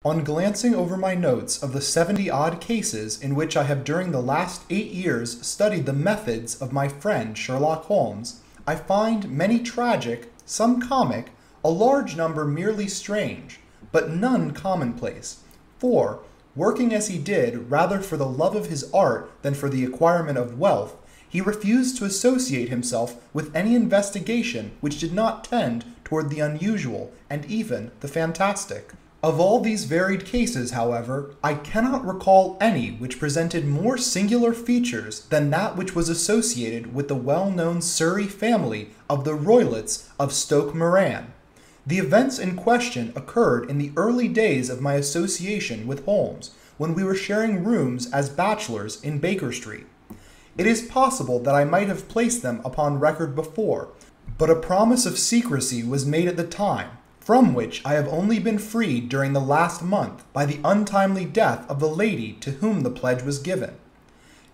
On glancing over my notes of the 70-odd cases in which I have during the last 8 years studied the methods of my friend Sherlock Holmes, I find many tragic, some comic, a large number merely strange, but none commonplace. For, working as he did rather for the love of his art than for the acquirement of wealth, he refused to associate himself with any investigation which did not tend toward the unusual and even the fantastic. Of all these varied cases, however, I cannot recall any which presented more singular features than that which was associated with the well-known Surrey family of the Roylotts of Stoke Moran. The events in question occurred in the early days of my association with Holmes, when we were sharing rooms as bachelors in Baker Street. It is possible that I might have placed them upon record before, but a promise of secrecy was made at the time, from which I have only been freed during the last month by the untimely death of the lady to whom the pledge was given.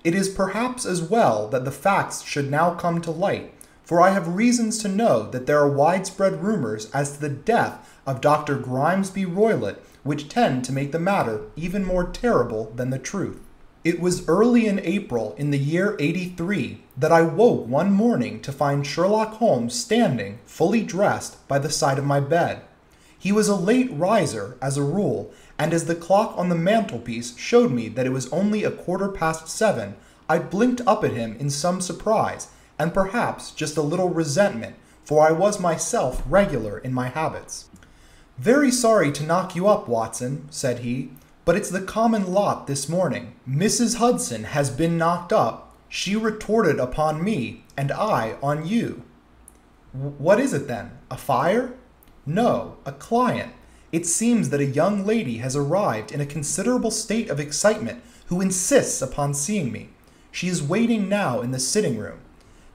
It is perhaps as well that the facts should now come to light, for I have reasons to know that there are widespread rumors as to the death of Dr. Grimesby Roylott which tend to make the matter even more terrible than the truth. It was early in April in the year 83 that I woke one morning to find Sherlock Holmes standing, fully dressed, by the side of my bed. He was a late riser, as a rule, and as the clock on the mantelpiece showed me that it was only 7:15, I blinked up at him in some surprise, and perhaps just a little resentment, for I was myself regular in my habits. "Very sorry to knock you up, Watson," said he, "but it's the common lot this morning. Mrs. Hudson has been knocked up. She retorted upon me, and I on you." "What is it then? A fire?" "No, a client. It seems that a young lady has arrived in a considerable state of excitement who insists upon seeing me. She is waiting now in the sitting-room.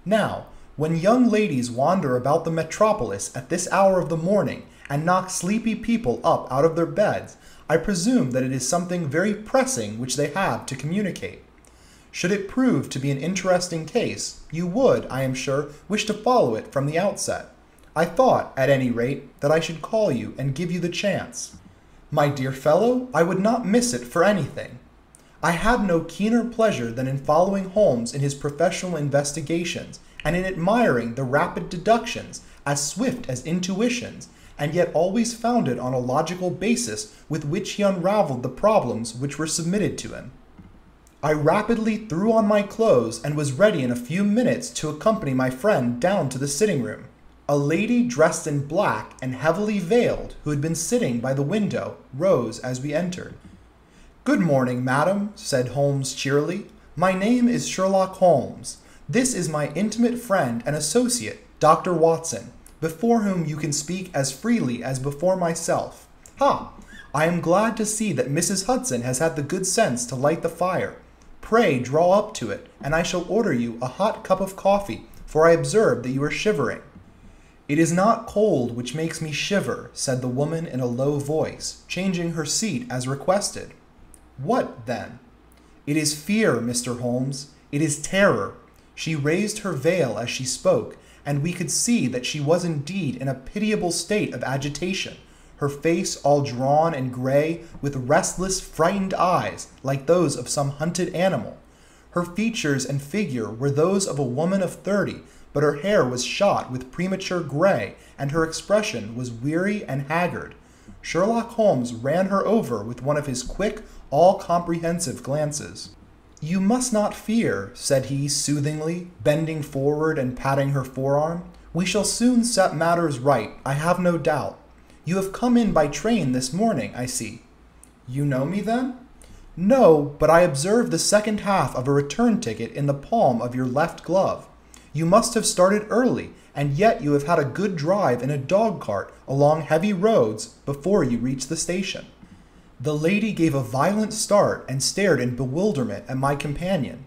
Now, when young ladies wander about the metropolis at this hour of the morning and knock sleepy people up out of their beds, I presume that it is something very pressing which they have to communicate. Should it prove to be an interesting case, you would, I am sure, wish to follow it from the outset. I thought, at any rate, that I should call you and give you the chance. My dear fellow, I would not miss it for anything. I had no keener pleasure than in following Holmes in his professional investigations, and in admiring the rapid deductions, as swift as intuitions, and yet always founded on a logical basis with which he unraveled the problems which were submitted to him. I rapidly threw on my clothes and was ready in a few minutes to accompany my friend down to the sitting-room. A lady dressed in black and heavily veiled, who had been sitting by the window, rose as we entered. "Good morning, madam," said Holmes cheerily. "My name is Sherlock Holmes. This is my intimate friend and associate, Dr. Watson, before whom you can speak as freely as before myself. Ha! I am glad to see that Mrs. Hudson has had the good sense to light the fire. Pray draw up to it, and I shall order you a hot cup of coffee, for I observe that you are shivering." "It is not cold which makes me shiver," said the woman in a low voice, changing her seat as requested. "What, then?" "It is fear, Mr. Holmes. It is terror." She raised her veil as she spoke, and we could see that she was indeed in a pitiable state of agitation, her face all drawn and gray, with restless, frightened eyes, like those of some hunted animal. Her features and figure were those of a woman of 30, but her hair was shot with premature gray, and her expression was weary and haggard. Sherlock Holmes ran her over with one of his quick, all-comprehensive glances. "You must not fear," said he soothingly, bending forward and patting her forearm. "We shall soon set matters right, I have no doubt. You have come in by train this morning, I see." "You know me, then?" "No, but I observed the second half of a return ticket in the palm of your left glove. You must have started early, and yet you have had a good drive in a dog-cart along heavy roads before you reached the station." The lady gave a violent start and stared in bewilderment at my companion.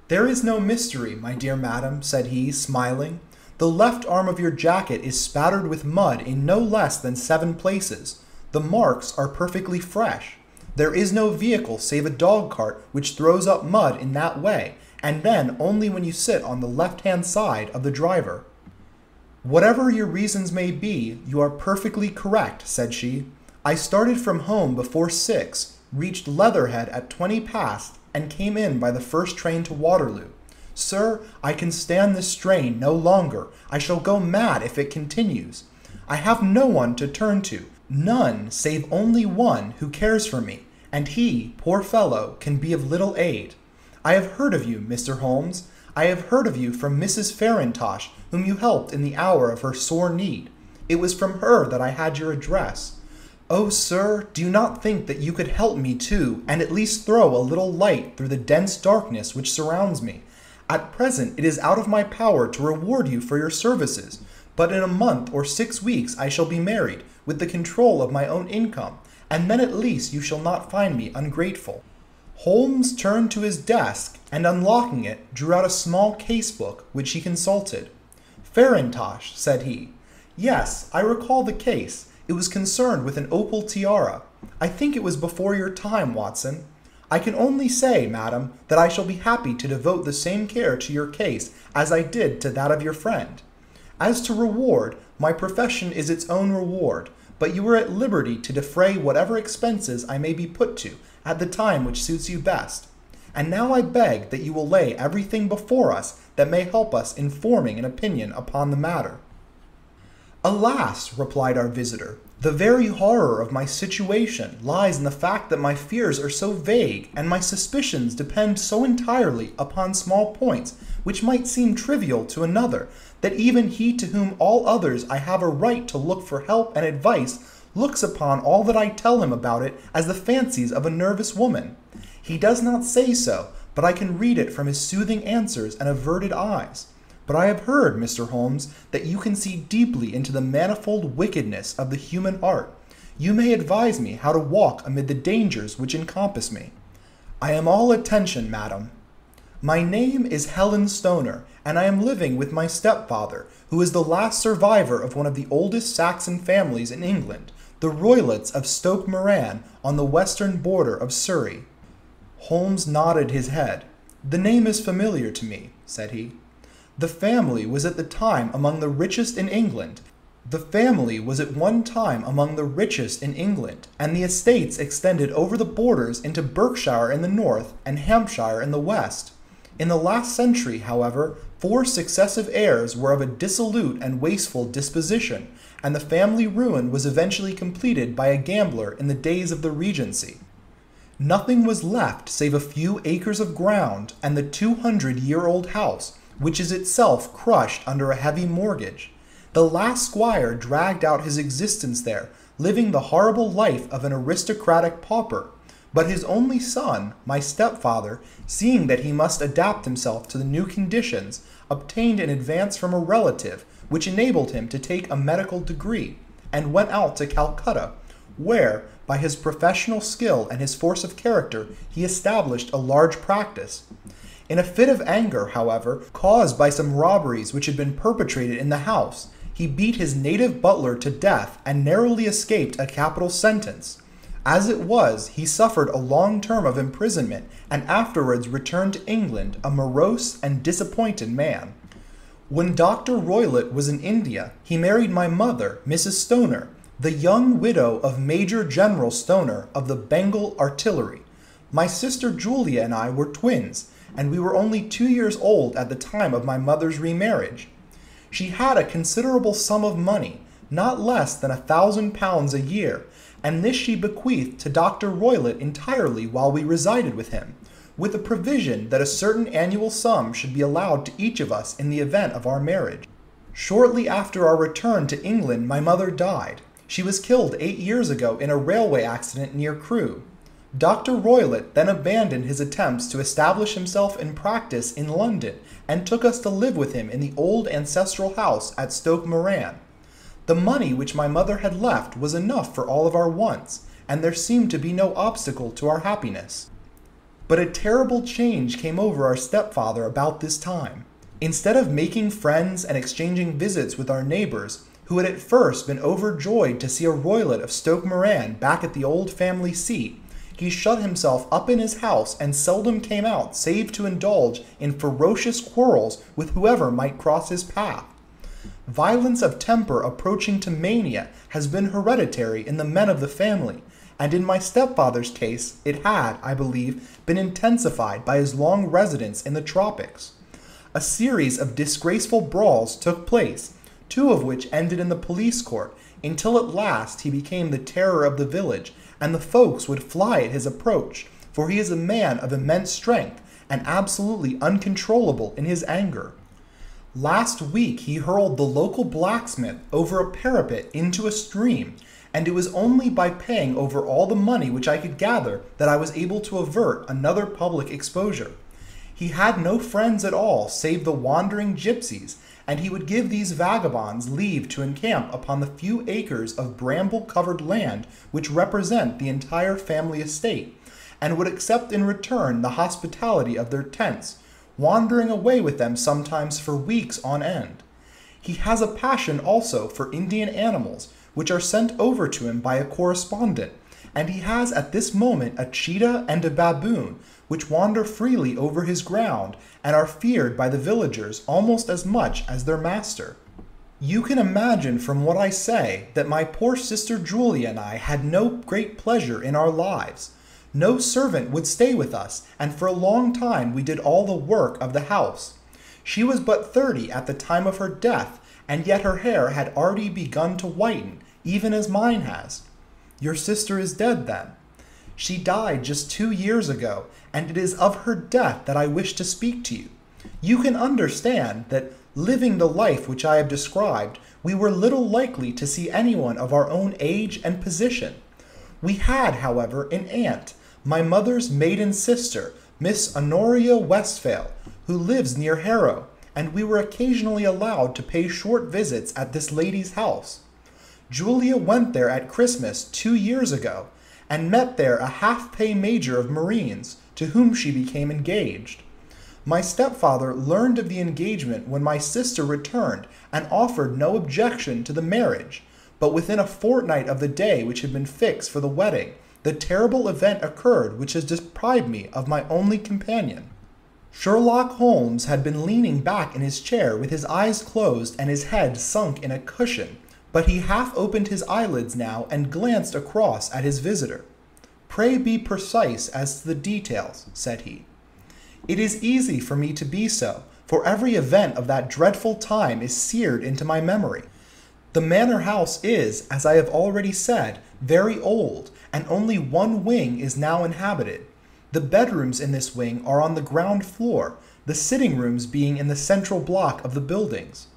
"There is no mystery, my dear madam," said he, smiling. "The left arm of your jacket is spattered with mud in no less than 7 places. The marks are perfectly fresh. There is no vehicle save a dog-cart which throws up mud in that way, and then only when you sit on the left-hand side of the driver." "Whatever your reasons may be, you are perfectly correct," said she. I started from home before 6, reached Leatherhead at 20 past, and came in by the first train to Waterloo. Sir, I can stand this strain no longer. I shall go mad if it continues. I have no one to turn to, none save only one who cares for me, and he, poor fellow, can be of little aid. I have heard of you, Mr. Holmes. I have heard of you from Mrs. Farintosh, whom you helped in the hour of her sore need. It was from her that I had your address. Oh, sir, do you not think that you could help me too, and at least throw a little light through the dense darkness which surrounds me? At present it is out of my power to reward you for your services, but in a month or 6 weeks I shall be married, with the control of my own income, and then at least you shall not find me ungrateful. Holmes turned to his desk, and unlocking it, drew out a small case-book, which he consulted. Farintosh, said he. Yes, I recall the case. It was concerned with an opal tiara. I think it was before your time, Watson. I can only say, madam, that I shall be happy to devote the same care to your case as I did to that of your friend. As to reward, my profession is its own reward, but you are at liberty to defray whatever expenses I may be put to at the time which suits you best. And now I beg that you will lay everything before us that may help us in forming an opinion upon the matter. Alas, replied our visitor, the very horror of my situation lies in the fact that my fears are so vague, and my suspicions depend so entirely upon small points, which might seem trivial to another, that even he to whom all others I have a right to look for help and advice looks upon all that I tell him about it as the fancies of a nervous woman. He does not say so, but I can read it from his soothing answers and averted eyes. But I have heard, Mr. Holmes, that you can see deeply into the manifold wickedness of the human heart. You may advise me how to walk amid the dangers which encompass me. I am all attention, madam. My name is Helen Stoner, and I am living with my stepfather, who is the last survivor of one of the oldest Saxon families in England, the Roylotts of Stoke Moran, on the western border of Surrey. Holmes nodded his head. The name is familiar to me, said he. The family was at the time among the richest in England. The family was at one time among the richest in England, and the estates extended over the borders into Berkshire in the north and Hampshire in the west. In the last century, however, 4 successive heirs were of a dissolute and wasteful disposition, and the family ruin was eventually completed by a gambler in the days of the Regency. Nothing was left save a few acres of ground and the 200-year-old house, which is itself crushed under a heavy mortgage. The last squire dragged out his existence there, living the horrible life of an aristocratic pauper. But his only son, my stepfather, seeing that he must adapt himself to the new conditions, obtained an advance from a relative, which enabled him to take a medical degree, and went out to Calcutta, where, by his professional skill and his force of character, he established a large practice. In a fit of anger, however, caused by some robberies which had been perpetrated in the house, he beat his native butler to death and narrowly escaped a capital sentence. As it was, he suffered a long term of imprisonment and afterwards returned to England a morose and disappointed man. When Dr. Roylott was in India, he married my mother, Mrs. Stoner, the young widow of Major General Stoner of the Bengal Artillery. My sister Julia and I were twins, and we were only 2 years old at the time of my mother's remarriage. She had a considerable sum of money, not less than £1,000 a year, and this she bequeathed to Dr. Roylott entirely while we resided with him, with the provision that a certain annual sum should be allowed to each of us in the event of our marriage. Shortly after our return to England, my mother died. She was killed 8 years ago in a railway accident near Crewe. Dr. Roylott then abandoned his attempts to establish himself in practice in London and took us to live with him in the old ancestral house at Stoke Moran. The money which my mother had left was enough for all of our wants, and there seemed to be no obstacle to our happiness. But a terrible change came over our stepfather about this time. Instead of making friends and exchanging visits with our neighbors, who had at first been overjoyed to see a Roylott of Stoke Moran back at the old family seat, he shut himself up in his house and seldom came out save to indulge in ferocious quarrels with whoever might cross his path. Violence of temper approaching to mania has been hereditary in the men of the family, and in my stepfather's case it had, I believe, been intensified by his long residence in the tropics. A series of disgraceful brawls took place, two of which ended in the police court, until at last he became the terror of the village, and the folks would fly at his approach, for he is a man of immense strength, and absolutely uncontrollable in his anger. Last week he hurled the local blacksmith over a parapet into a stream, and it was only by paying over all the money which I could gather that I was able to avert another public exposure. He had no friends at all save the wandering gypsies, and he would give these vagabonds leave to encamp upon the few acres of bramble-covered land which represent the entire family estate, and would accept in return the hospitality of their tents, wandering away with them sometimes for weeks on end. He has a passion also for Indian animals, which are sent over to him by a correspondent, and he has at this moment a cheetah and a baboon, which wander freely over his ground, and are feared by the villagers almost as much as their master. You can imagine from what I say that my poor sister Julia and I had no great pleasure in our lives. No servant would stay with us, and for a long time we did all the work of the house. She was but 30 at the time of her death, and yet her hair had already begun to whiten, even as mine has. Your sister is dead, then? She died just 2 years ago, and it is of her death that I wish to speak to you. You can understand that, living the life which I have described, we were little likely to see anyone of our own age and position. We had, however, an aunt, my mother's maiden sister, Miss Honoria Westphale, who lives near Harrow, and we were occasionally allowed to pay short visits at this lady's house. Julia went there at Christmas 2 years ago, and met there a half-pay major of Marines, to whom she became engaged. My stepfather learned of the engagement when my sister returned, and offered no objection to the marriage, but within a fortnight of the day which had been fixed for the wedding, the terrible event occurred which has deprived me of my only companion. Sherlock Holmes had been leaning back in his chair with his eyes closed and his head sunk in a cushion, but he half opened his eyelids now and glanced across at his visitor. "Pray be precise as to the details," said he. "It is easy for me to be so, for every event of that dreadful time is seared into my memory. The manor house is, as I have already said, very old, and only one wing is now inhabited. The bedrooms in this wing are on the ground floor, the sitting rooms being in the central block of the buildings.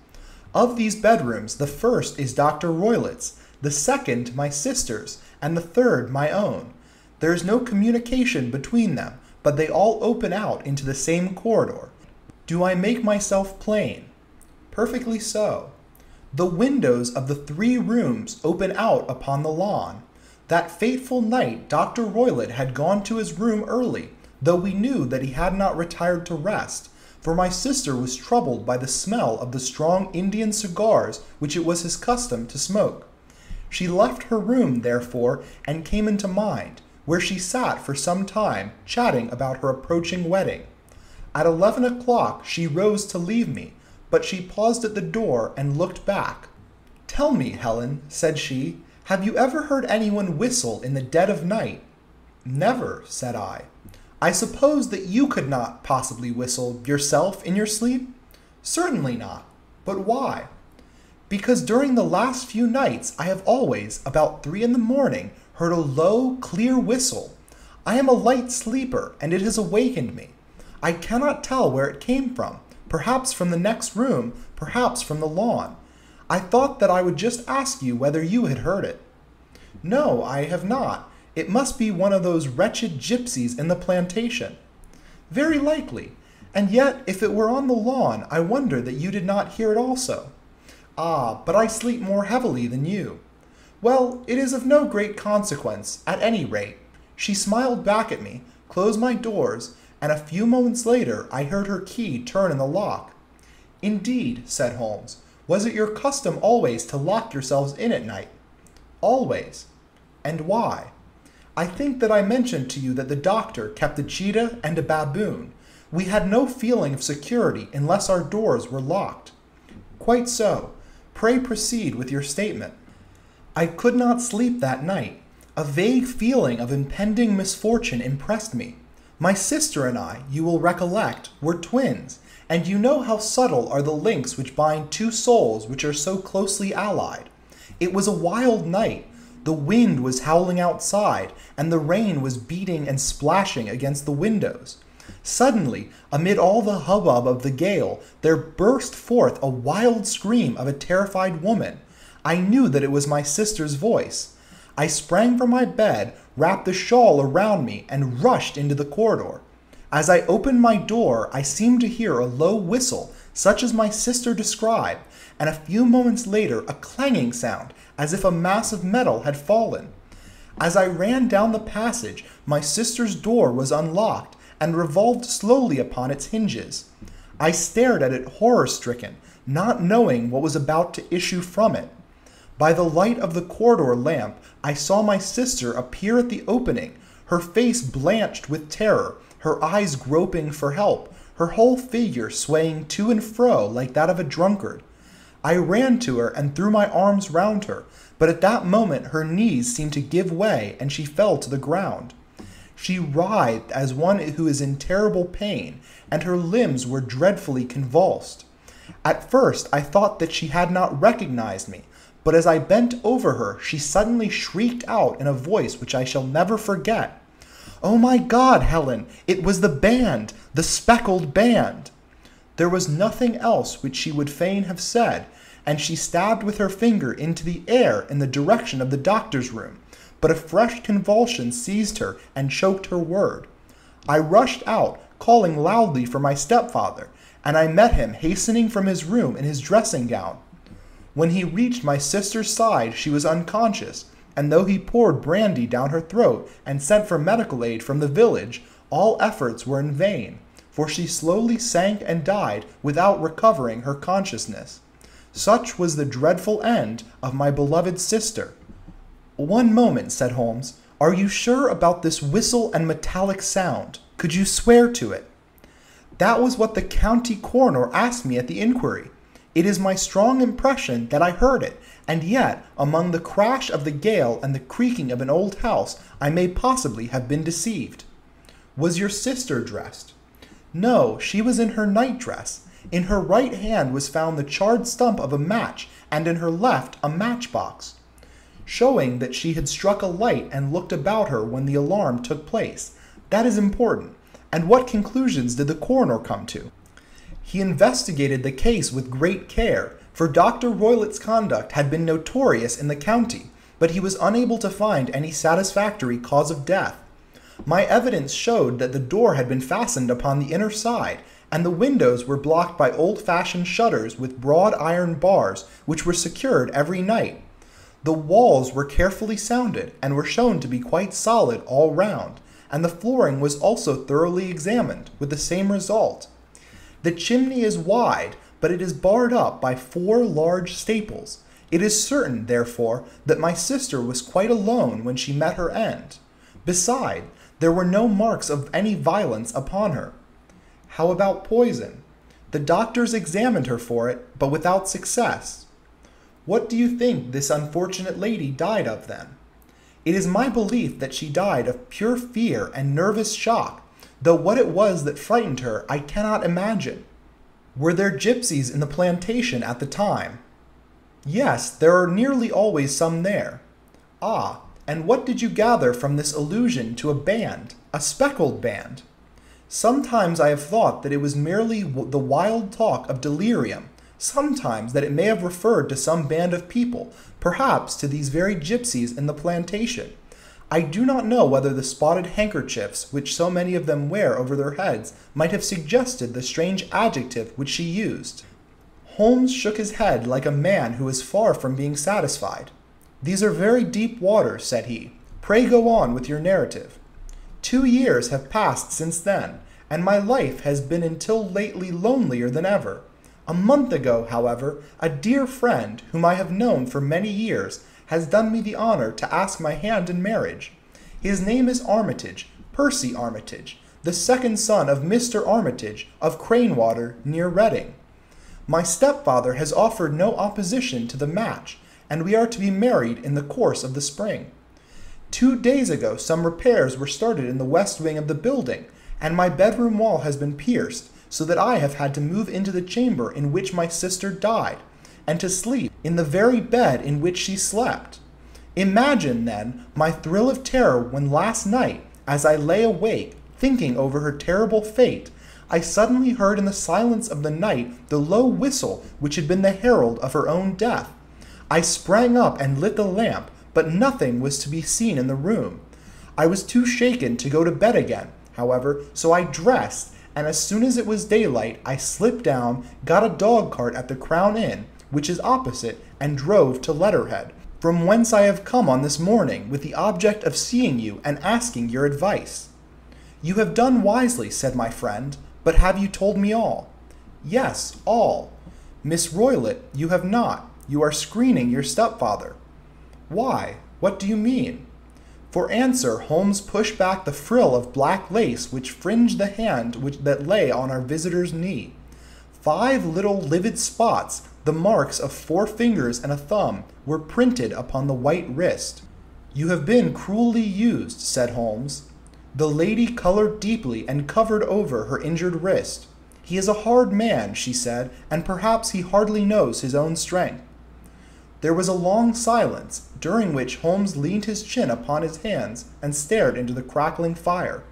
Of these bedrooms, the first is Dr. Roylett's, the second my sister's, and the third my own. There is no communication between them, but they all open out into the same corridor. Do I make myself plain? Perfectly so. The windows of the 3 rooms open out upon the lawn. That fateful night Dr. Roylett had gone to his room early, though we knew that he had not retired to rest, for my sister was troubled by the smell of the strong Indian cigars which it was his custom to smoke. She left her room, therefore, and came into mine, where she sat for some time, chatting about her approaching wedding. At 11 o'clock she rose to leave me, but she paused at the door and looked back. "Tell me, Helen," said she, "have you ever heard anyone whistle in the dead of night?" "Never," said I. "I suppose that you could not possibly whistle yourself in your sleep?" "Certainly not. But why?" "Because during the last few nights I have always, about 3 in the morning, heard a low, clear whistle. I am a light sleeper, and it has awakened me. I cannot tell where it came from, perhaps from the next room, perhaps from the lawn. I thought that I would just ask you whether you had heard it." "No, I have not. It must be one of those wretched gypsies in the plantation." "Very likely. And yet, if it were on the lawn, I wonder that you did not hear it also." "Ah, but I sleep more heavily than you." "Well, it is of no great consequence, at any rate." She smiled back at me, closed my doors, and a few moments later I heard her key turn in the lock. "Indeed," said Holmes. "Was it your custom always to lock yourselves in at night?" "Always." "And why?" "I think that I mentioned to you that the doctor kept a cheetah and a baboon. We had no feeling of security unless our doors were locked." "Quite so. Pray proceed with your statement. I could not sleep that night. A vague feeling of impending misfortune impressed me. My sister and I, you will recollect, were twins, and you know how subtle are the links which bind two souls which are so closely allied. It was a wild night. The wind was howling outside, and the rain was beating and splashing against the windows. Suddenly, amid all the hubbub of the gale, there burst forth a wild scream of a terrified woman. I knew that it was my sister's voice. I sprang from my bed, wrapped the shawl around me, and rushed into the corridor. As I opened my door, I seemed to hear a low whistle, such as my sister described, and a few moments later a clanging sound, as if a mass of metal had fallen. As I ran down the passage, my sister's door was unlocked, and revolved slowly upon its hinges. I stared at it horror-stricken, not knowing what was about to issue from it. By the light of the corridor lamp, I saw my sister appear at the opening, her face blanched with terror, her eyes groping for help, her whole figure swaying to and fro like that of a drunkard. I ran to her and threw my arms round her, but at that moment her knees seemed to give way and she fell to the ground. She writhed as one who is in terrible pain, and her limbs were dreadfully convulsed. At first I thought that she had not recognized me, but as I bent over her, she suddenly shrieked out in a voice which I shall never forget. "Oh my God, Helen, it was the band, the Speckled Band!" There was nothing else which she would fain have said, and she stabbed with her finger into the air in the direction of the doctor's room, but a fresh convulsion seized her and choked her word. I rushed out, calling loudly for my stepfather, and I met him hastening from his room in his dressing gown. When he reached my sister's side, she was unconscious, and though he poured brandy down her throat and sent for medical aid from the village, all efforts were in vain, for she slowly sank and died without recovering her consciousness. Such was the dreadful end of my beloved sister. "One moment," said Holmes. "Are you sure about this whistle and metallic sound? Could you swear to it?" "That was what the county coroner asked me at the inquiry. It is my strong impression that I heard it, and yet, among the crash of the gale and the creaking of an old house, I may possibly have been deceived." "Was your sister dressed?" "No, she was in her nightdress. In her right hand was found the charred stump of a match, and in her left a matchbox, showing that she had struck a light and looked about her when the alarm took place. That is important. And what conclusions did the coroner come to?" "He investigated the case with great care, for Dr. Roylett's conduct had been notorious in the county, but he was unable to find any satisfactory cause of death. My evidence showed that the door had been fastened upon the inner side, and the windows were blocked by old-fashioned shutters with broad iron bars, which were secured every night. The walls were carefully sounded, and were shown to be quite solid all round, and the flooring was also thoroughly examined, with the same result. The chimney is wide, but it is barred up by 4 large staples. It is certain, therefore, that my sister was quite alone when she met her end. Beside, there were no marks of any violence upon her." "How about poison?" "The doctors examined her for it, but without success." "What do you think this unfortunate lady died of, then?" "It is my belief that she died of pure fear and nervous shock, though what it was that frightened her I cannot imagine." "Were there gypsies in the plantation at the time?" "Yes, there are nearly always some there." "Ah, and what did you gather from this allusion to a band, a speckled band?" "Sometimes I have thought that it was merely the wild talk of delirium, sometimes that it may have referred to some band of people, perhaps to these very gypsies in the plantation. I do not know whether the spotted handkerchiefs which so many of them wear over their heads might have suggested the strange adjective which she used." Holmes shook his head like a man who is far from being satisfied. "These are very deep waters," said he. "Pray go on with your narrative." 2 years have passed since then, and my life has been until lately lonelier than ever. A month ago, however, a dear friend, whom I have known for many years, has done me the honor to ask my hand in marriage. His name is Armitage, Percy Armitage, the second son of Mr. Armitage, of Cranewater, near Reading. My stepfather has offered no opposition to the match, and we are to be married in the course of the spring. 2 days ago some repairs were started in the west wing of the building, and my bedroom wall has been pierced, so that I have had to move into the chamber in which my sister died, and to sleep in the very bed in which she slept. Imagine, then, my thrill of terror when last night, as I lay awake, thinking over her terrible fate, I suddenly heard in the silence of the night the low whistle which had been the herald of her own death. I sprang up and lit the lamp, but nothing was to be seen in the room. I was too shaken to go to bed again, however, so I dressed, and as soon as it was daylight, I slipped down, got a dog-cart at the Crown Inn, which is opposite, and drove to Letterhead, from whence I have come on this morning, with the object of seeing you and asking your advice. You have done wisely, said my friend, but have you told me all? Yes, all. Miss Roylott, you have not. You are screening your stepfather. Why? What do you mean? For answer, Holmes pushed back the frill of black lace which fringed the hand that lay on our visitor's knee. 5 little livid spots, the marks of 4 fingers and a thumb, were printed upon the white wrist. You have been cruelly used, said Holmes. The lady colored deeply and covered over her injured wrist. He is a hard man, she said, and perhaps he hardly knows his own strength. There was a long silence, during which Holmes leaned his chin upon his hands and stared into the crackling fire.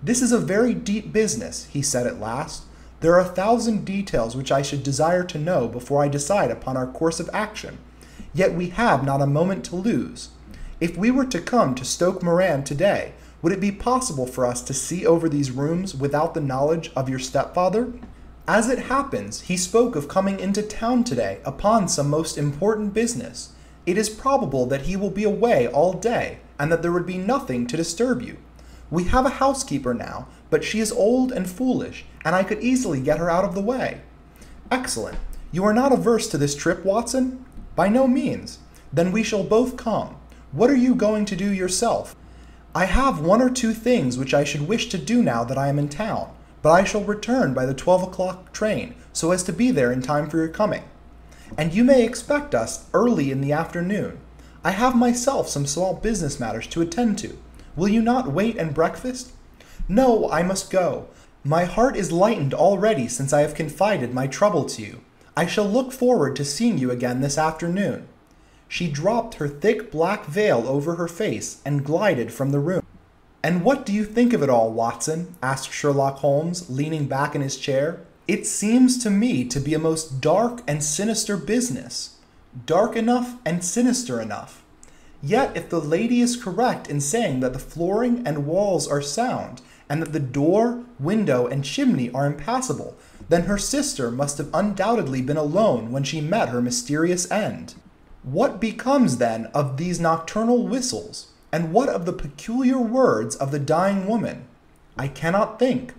This is a very deep business, he said at last. There are 1,000 details which I should desire to know before I decide upon our course of action. Yet we have not a moment to lose. If we were to come to Stoke Moran today, would it be possible for us to see over these rooms without the knowledge of your stepfather? As it happens, he spoke of coming into town today upon some most important business. It is probable that he will be away all day, and that there would be nothing to disturb you. We have a housekeeper now, but she is old and foolish, and I could easily get her out of the way. Excellent. You are not averse to this trip, Watson? By no means. Then we shall both come. What are you going to do yourself? I have 1 or 2 things which I should wish to do now that I am in town, but I shall return by the 12 o'clock train, so as to be there in time for your coming. And you may expect us early in the afternoon. I have myself some small business matters to attend to. Will you not wait and breakfast? No, I must go. My heart is lightened already since I have confided my trouble to you. I shall look forward to seeing you again this afternoon. She dropped her thick black veil over her face and glided from the room. And what do you think of it all, Watson? Asked Sherlock Holmes, leaning back in his chair. It seems to me to be a most dark and sinister business. Dark enough and sinister enough. Yet if the lady is correct in saying that the flooring and walls are sound, and that the door, window, and chimney are impassable, then her sister must have undoubtedly been alone when she met her mysterious end. What becomes, then, of these nocturnal whistles, and what of the peculiar words of the dying woman? I cannot think.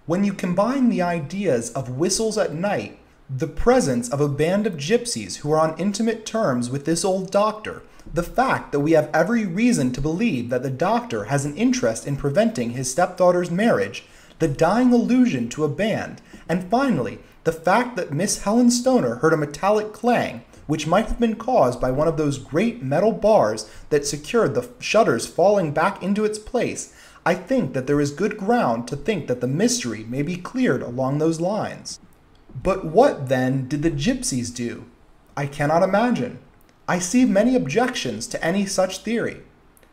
When you combine the ideas of whistles at night, the presence of a band of gypsies who are on intimate terms with this old doctor, the fact that we have every reason to believe that the doctor has an interest in preventing his stepdaughter's marriage, the dying allusion to a band, and finally, the fact that Miss Helen Stoner heard a metallic clang, which might have been caused by one of those great metal bars that secured the shutters falling back into its place, I think that there is good ground to think that the mystery may be cleared along those lines. But what, then, did the gypsies do? I cannot imagine. I see many objections to any such theory.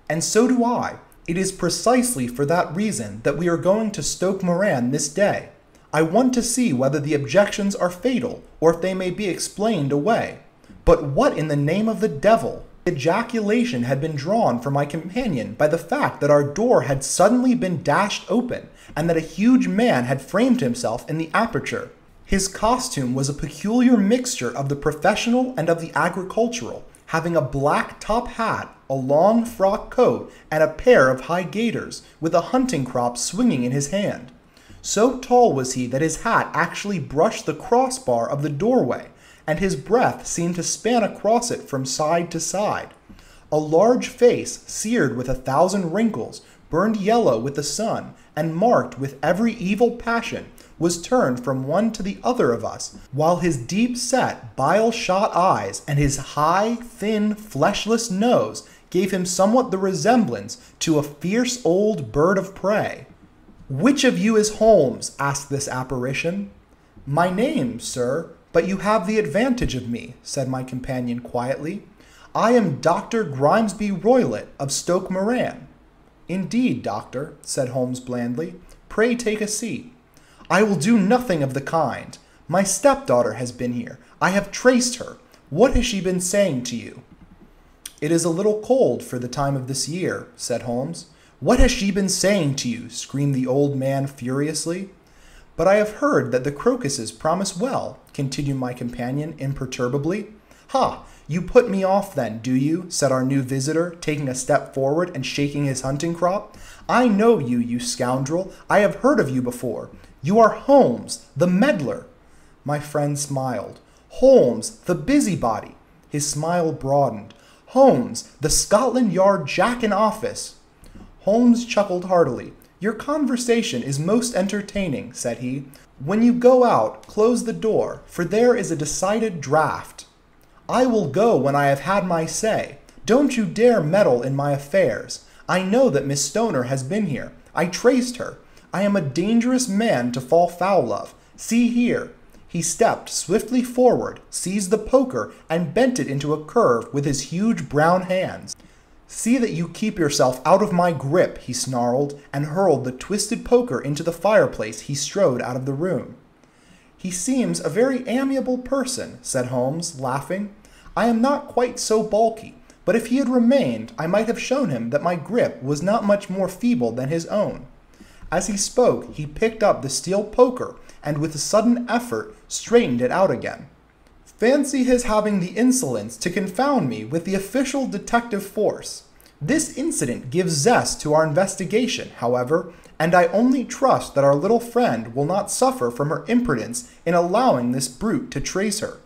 And so do I. It is precisely for that reason that we are going to Stoke Moran this day. I want to see whether the objections are fatal, or if they may be explained away. But what in the name of the devil? Ejaculation had been drawn from my companion by the fact that our door had suddenly been dashed open, and that a huge man had framed himself in the aperture. His costume was a peculiar mixture of the professional and of the agricultural, having a black top hat, a long frock coat, and a pair of high gaiters, with a hunting crop swinging in his hand. So tall was he that his hat actually brushed the crossbar of the doorway, and his breath seemed to span across it from side to side. A large face, seared with 1,000 wrinkles, burned yellow with the sun, and marked with every evil passion, was turned from one to the other of us, while his deep-set, bile-shot eyes and his high, thin, fleshless nose gave him somewhat the resemblance to a fierce old bird of prey. "Which of you is Holmes?" asked this apparition. "My name, sir, but you have the advantage of me," said my companion quietly. "I am Dr. Grimesby Roylott of Stoke Moran." "Indeed, doctor," said Holmes blandly. "Pray take a seat." "I will do nothing of the kind. My stepdaughter has been here. I have traced her. What has she been saying to you?" "It is a little cold for the time of this year," said Holmes. "What has she been saying to you?" screamed the old man furiously. "But I have heard that the crocuses promise well," continued my companion imperturbably. "Ha! You put me off then, do you?" said our new visitor, taking a step forward and shaking his hunting crop. "I know you, you scoundrel. I have heard of you before. You are Holmes, the meddler." My friend smiled. "Holmes, the busybody." His smile broadened. "Holmes, the Scotland Yard Jack-in-Office." Holmes chuckled heartily. "Your conversation is most entertaining," said he. "When you go out, close the door, for there is a decided draught." "I will go when I have had my say. Don't you dare meddle in my affairs. I know that Miss Stoner has been here. I traced her. I am a dangerous man to fall foul of. See here." He stepped swiftly forward, seized the poker, and bent it into a curve with his huge brown hands. "See that you keep yourself out of my grip," he snarled, and hurled the twisted poker into the fireplace. He strode out of the room. "He seems a very amiable person," said Holmes, laughing. "I am not quite so bulky, but if he had remained, I might have shown him that my grip was not much more feeble than his own." As he spoke, he picked up the steel poker, and with a sudden effort, straightened it out again. "Fancy his having the insolence to confound me with the official detective force. This incident gives zest to our investigation, however, and I only trust that our little friend will not suffer from her imprudence in allowing this brute to trace her.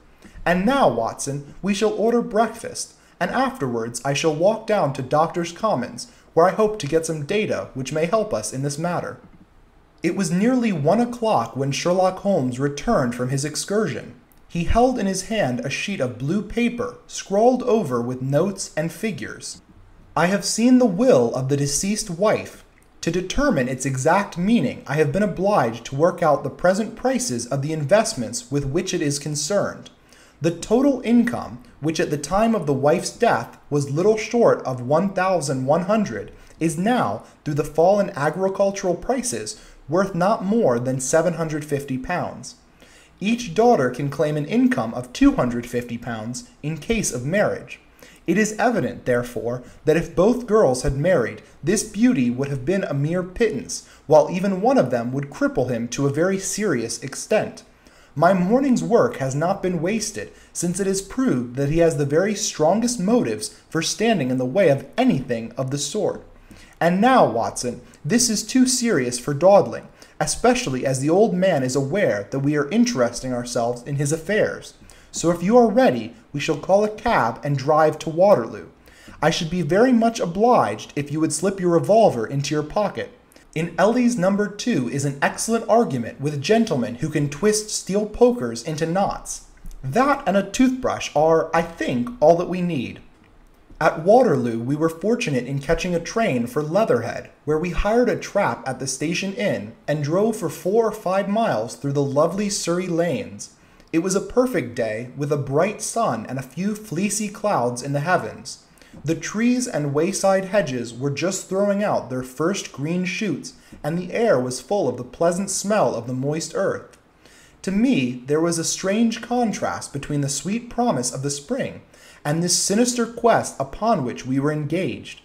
And now, Watson, we shall order breakfast, and afterwards I shall walk down to Doctors' Commons, where I hope to get some data which may help us in this matter." It was nearly 1 o'clock when Sherlock Holmes returned from his excursion. He held in his hand a sheet of blue paper, scrawled over with notes and figures. "I have seen the will of the deceased wife. To determine its exact meaning, I have been obliged to work out the present prices of the investments with which it is concerned. The total income, which at the time of the wife's death was little short of 1,100, is now, through the fall in agricultural prices, worth not more than £750. Each daughter can claim an income of £250 in case of marriage. It is evident, therefore, that if both girls had married, this beauty would have been a mere pittance, while even one of them would cripple him to a very serious extent. My morning's work has not been wasted, since it is proved that he has the very strongest motives for standing in the way of anything of the sort. And now, Watson, this is too serious for dawdling, especially as the old man is aware that we are interesting ourselves in his affairs. So if you are ready, we shall call a cab and drive to Waterloo. I should be very much obliged if you would slip your revolver into your pocket. In Ellie's No. 2 is an excellent argument with gentlemen who can twist steel pokers into knots. That and a toothbrush are, I think, all that we need." At Waterloo, we were fortunate in catching a train for Leatherhead, where we hired a trap at the station inn and drove for 4 or 5 miles through the lovely Surrey lanes. It was a perfect day, with a bright sun and a few fleecy clouds in the heavens. The trees and wayside hedges were just throwing out their first green shoots, and the air was full of the pleasant smell of the moist earth. To me, there was a strange contrast between the sweet promise of the spring and this sinister quest upon which we were engaged.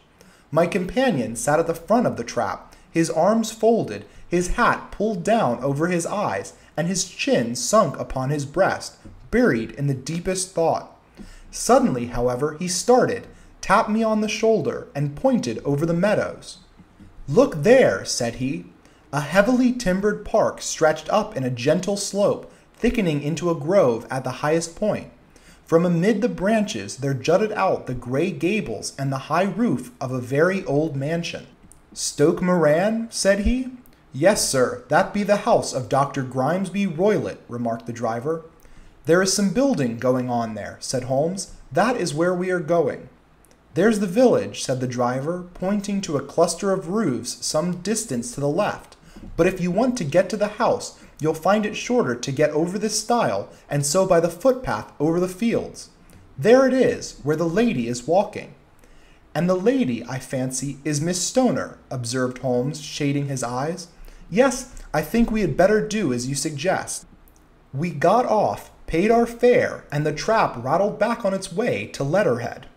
My companion sat at the front of the trap, his arms folded, his hat pulled down over his eyes, and his chin sunk upon his breast, buried in the deepest thought. Suddenly, however, he started, tapped me on the shoulder, and pointed over the meadows. "Look there," said he. A heavily timbered park stretched up in a gentle slope, thickening into a grove at the highest point. From amid the branches there jutted out the grey gables and the high roof of a very old mansion. "Stoke Moran?" said he. Yes, sir, that be the house of Dr. Grimesby Roylott, remarked the driver. There is some building going on there, said Holmes. That is where we are going. There's the village, said the driver, pointing to a cluster of roofs some distance to the left. But if you want to get to the house, you'll find it shorter to get over this stile, and so by the footpath over the fields. There it is, where the lady is walking. And the lady, I fancy, is Miss Stoner, observed Holmes, shading his eyes. Yes, I think we had better do as you suggest. We got off, paid our fare, and the trap rattled back on its way to Letterhead.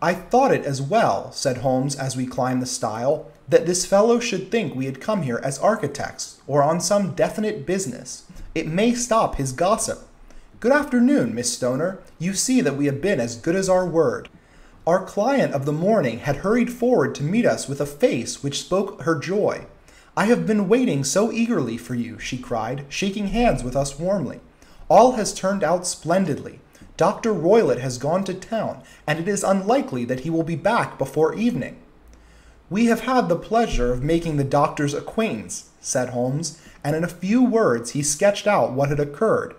I thought it as well, said Holmes as we climbed the stile, that this fellow should think we had come here as architects, or on some definite business. It may stop his gossip. Good afternoon, Miss Stoner. You see that we have been as good as our word. Our client of the morning had hurried forward to meet us with a face which spoke her joy. I have been waiting so eagerly for you, she cried, shaking hands with us warmly. All has turned out splendidly. Dr. Roylott has gone to town, and it is unlikely that he will be back before evening. We have had the pleasure of making the doctor's acquaintance, said Holmes, and in a few words he sketched out what had occurred.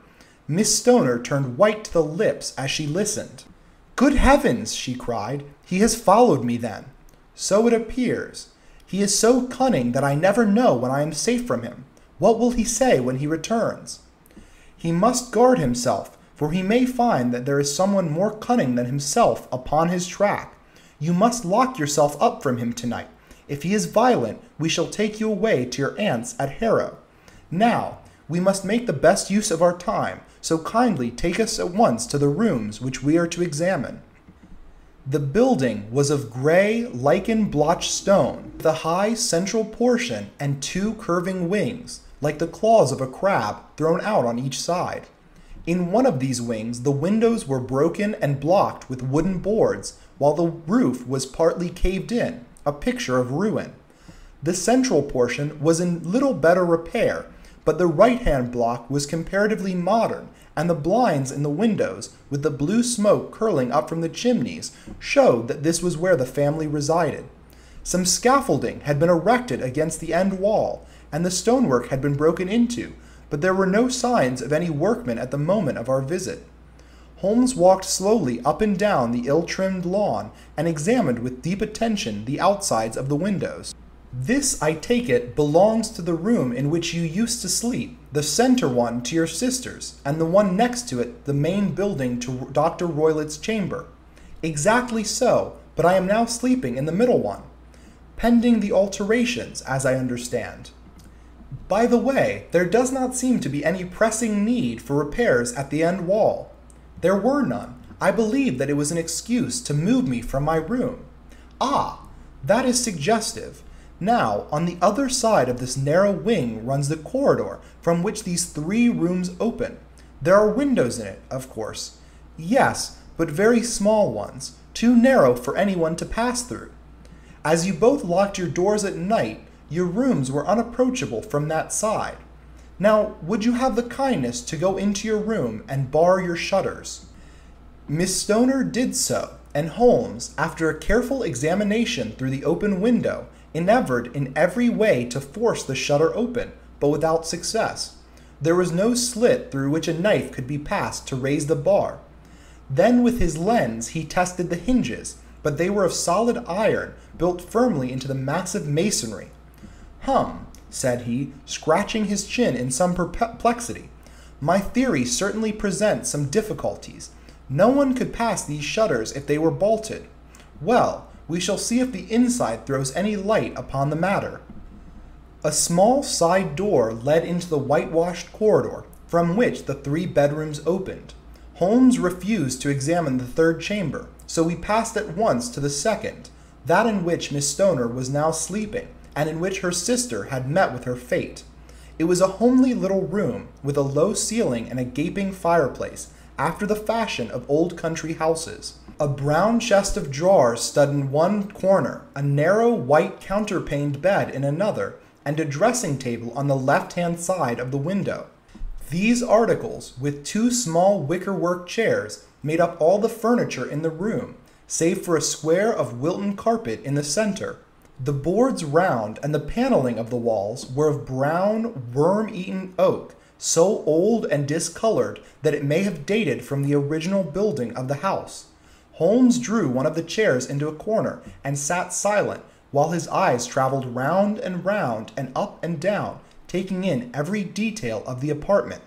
Miss Stoner turned white to the lips as she listened. Good heavens, she cried, he has followed me then. So it appears. He is so cunning that I never know when I am safe from him. What will he say when he returns? He must guard himself, for he may find that there is someone more cunning than himself upon his track. You must lock yourself up from him tonight. If he is violent, we shall take you away to your aunt's at Harrow. Now, we must make the best use of our time, so kindly take us at once to the rooms which we are to examine. The building was of gray, lichen-blotched stone, with a high central portion and two curving wings, like the claws of a crab, thrown out on each side. In one of these wings the windows were broken and blocked with wooden boards, while the roof was partly caved in, a picture of ruin. The central portion was in little better repair, but the right-hand block was comparatively modern, and the blinds in the windows, with the blue smoke curling up from the chimneys, showed that this was where the family resided. Some scaffolding had been erected against the end wall, and the stonework had been broken into, but there were no signs of any workmen at the moment of our visit. Holmes walked slowly up and down the ill-trimmed lawn, and examined with deep attention the outsides of the windows. This, I take it, belongs to the room in which you used to sleep, the center one to your sister's, and the one next to it the main building to Dr. Roylott's chamber. Exactly so, but I am now sleeping in the middle one, pending the alterations, as I understand. By the way, there does not seem to be any pressing need for repairs at the end wall. There were none. I believe that it was an excuse to move me from my room. Ah, that is suggestive. Now, on the other side of this narrow wing runs the corridor from which these three rooms open. There are windows in it, of course. Yes, but very small ones, too narrow for anyone to pass through. As you both locked your doors at night, your rooms were unapproachable from that side. Now, would you have the kindness to go into your room and bar your shutters? Miss Stoner did so, and Holmes, after a careful examination through the open window, endeavored in every way to force the shutter open, but without success. There was no slit through which a knife could be passed to raise the bar. Then with his lens he tested the hinges, but they were of solid iron, built firmly into the massive masonry. Hum, said he, scratching his chin in some perplexity. My theory certainly presents some difficulties. No one could pass these shutters if they were bolted. Well, we shall see if the inside throws any light upon the matter. A small side door led into the whitewashed corridor, from which the three bedrooms opened. Holmes refused to examine the third chamber, so we passed at once to the second, that in which Miss Stoner was now sleeping, and in which her sister had met with her fate. It was a homely little room, with a low ceiling and a gaping fireplace, after the fashion of old country houses. A brown chest of drawers stood in one corner, a narrow white counterpaned bed in another, and a dressing table on the left-hand side of the window. These articles, with two small wicker-work chairs, made up all the furniture in the room, save for a square of Wilton carpet in the center. The boards round and the paneling of the walls were of brown, worm-eaten oak, so old and discolored that it may have dated from the original building of the house. Holmes drew one of the chairs into a corner and sat silent, while his eyes traveled round and up and down, taking in every detail of the apartment.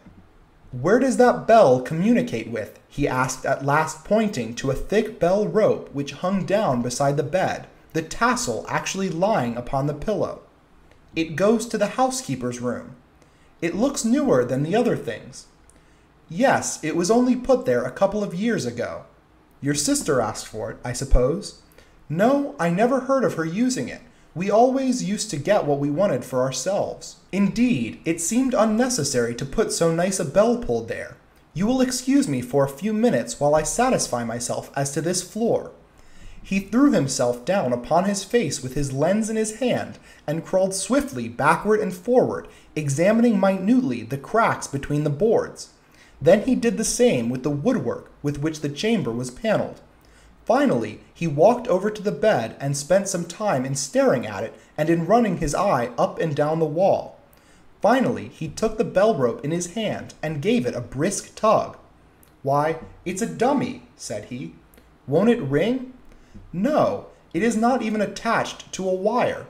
"Where does that bell communicate with?" he asked at last, pointing to a thick bell rope which hung down beside the bed, the tassel actually lying upon the pillow. "It goes to the housekeeper's room." "It looks newer than the other things." "Yes, it was only put there a couple of years ago." "Your sister asked for it, I suppose?" "No, I never heard of her using it. We always used to get what we wanted for ourselves. Indeed, it seemed unnecessary to put so nice a bell pull there. You will excuse me for a few minutes while I satisfy myself as to this floor." He threw himself down upon his face with his lens in his hand and crawled swiftly backward and forward, examining minutely the cracks between the boards. Then he did the same with the woodwork with which the chamber was paneled. Finally, he walked over to the bed and spent some time in staring at it and in running his eye up and down the wall. Finally, he took the bell rope in his hand and gave it a brisk tug. "Why, it's a dummy," said he. "Won't it ring?" "No, it is not even attached to a wire.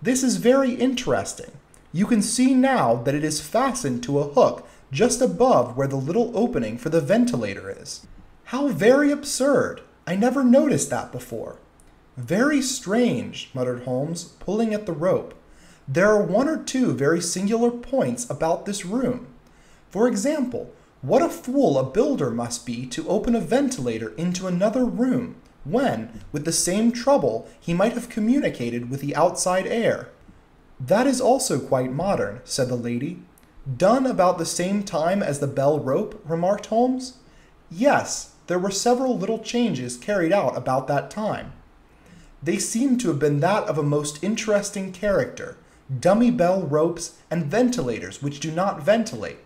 This is very interesting. You can see now that it is fastened to a hook just above where the little opening for the ventilator is." "How very absurd! I never noticed that before." "Very strange," muttered Holmes, pulling at the rope. "There are one or two very singular points about this room. For example, what a fool a builder must be to open a ventilator into another room, when, with the same trouble, he might have communicated with the outside air." "That is also quite modern," said the lady. "Done about the same time as the bell rope?" remarked Holmes. "Yes, there were several little changes carried out about that time." "They seem to have been that of a most interesting character, dummy bell ropes and ventilators which do not ventilate.